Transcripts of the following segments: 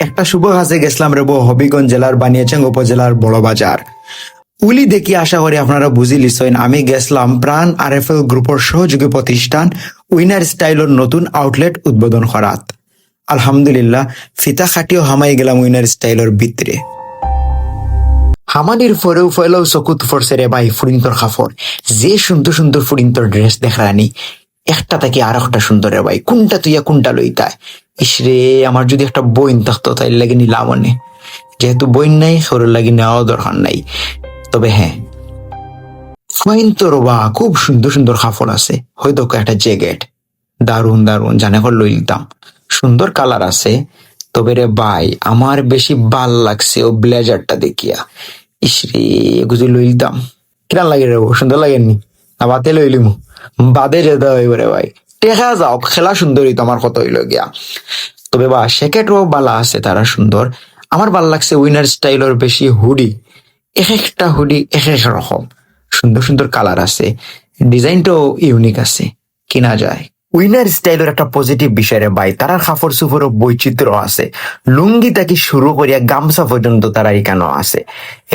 একটা শুভ কাজে গেছিলাম রেবো হবিগঞ্জ জেলার বানিয়াচং উপজেলার বড় বাজার। উলি দেখি আশা করি আপনারা বুঝি লিছেন আমি গেছিলাম প্রাণ আরএফএল গ্রুপের সহযোগী প্রতিষ্ঠান উইনার স্টাইলের নতুন আউটলেট উদ্বোধন করাত। আলহামদুলিল্লাহ ফিতা খাটিও হামাই গেলাম উইনার স্টাইলের ভিতরে। হামানির ফরেও ফেলেও চকুত ফরছে রে ভাই ফুরিন্তর খাফর, যে সুন্দর সুন্দর ফুরিন্তর ড্রেস দেখানি একটা থেকে আর একটা সুন্দর রে ভাই, কোনটা তুইয়া কোনটা লইতায়। ইসরে আমার যদি একটা বইন থাকতো তাই লাগে নিলাম অনেক, যেহেতু বইন নাই সরুর লাগে নেওয়াও দরকার নাই। তবে হ্যাঁ ফাইন তো রবা খুব সুন্দর সুন্দর কাপড় আছে, হয়তো একটা জ্যাকেট দারুন দারুন জানে কর লই লিতাম, সুন্দর কালার আছে। তবে রে ভাই আমার বেশি ভাল লাগছে ও ব্লেজারটা দেখিয়া, ইসরে এগুলো লই লিতাম। কিরাম লাগে রে, সুন্দর লাগেননি না? বাতে লইলিমু বাদে যেতে হইব রে ভাই, টেকা যাও খেলা সুন্দরী তো আমার কত হইল গিয়া। তবে বা জ্যাকেটও বালা আছে তারা সুন্দর। আমার ভাল লাগছে উইনার স্টাইলের বেশি হুডি, এক একটা হুডি এক এক রকম সুন্দর সুন্দর কালার আছে, ডিজাইনটাও ইউনিক আছে, কিনা যায়। উইনার স্টাইলের একটা পজিটিভ বিষয় রে ভাই, তারার কাপড় সুপড়ও বৈচিত্র্য আছে, লুঙ্গি থেকে শুরু করিয়া গামছা পর্যন্ত তারা এখানে আছে।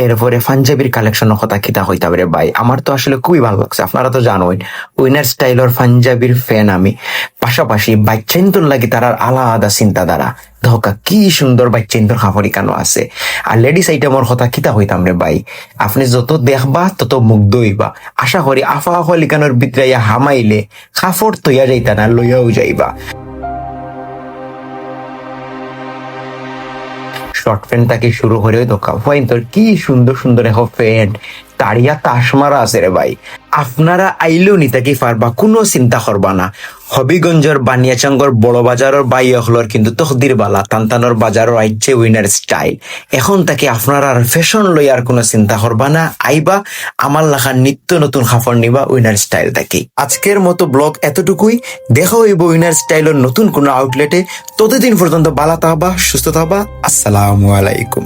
এরপরে পাঞ্জাবির কালেকশনের কথা কিতা হইতা রে ভাই, আমার তো আসলে খুবই ভালো লাগছে। আপনারা তো জানোই উইনার স্টাইলের পাঞ্জাবির ফ্যান আমি। পাশাপাশি বাচ্চাইন্তর লাগি তারার আলাদা চিন্তাধারা, ধোকা কি সুন্দর বাচ্চাইন্তর কাপড় এখানে আছে। আর লেডিস আইটেমের কথা কিতা হইতাম রে ভাই, আপনি যত দেখবা তত মুগ্ধ হইবা। আশা করি আফা হলিকানোর ভিতরে হামাইলে কাপড় তৈয়া যাইতা না, লইয়াও যাইবা। শর্ট প্যান্ট থেকে শুরু করে ধোকা ফাইন তোর কি সুন্দর সুন্দর এখন প্যান্ট তাড়িয়া তাসমারা আছে রে ভাই। আপনারা আইলেও নিতে কি পারবা, কোনো চিন্তা করবা না। হবিগঞ্জের বানিয়াচঙ্গর বড় বাজারের বাই হলর কিন্তু তকদির বালা তানতানোর বাজারও আইছে উইনার স্টাইল। এখন তাকে আপনারা আর ফ্যাশন লই আর কোনো চিন্তা করবা না, আইবা আমার লেখা নিত্য নতুন কাপড় নিবা উইনার স্টাইল থেকে। আজকের মতো ব্লগ এতটুকুই, দেখা হইব উইনার স্টাইলের নতুন কোনো আউটলেটে। ততদিন পর্যন্ত বালা থাকবা, সুস্থ থাকবা। আসসালামু আলাইকুম।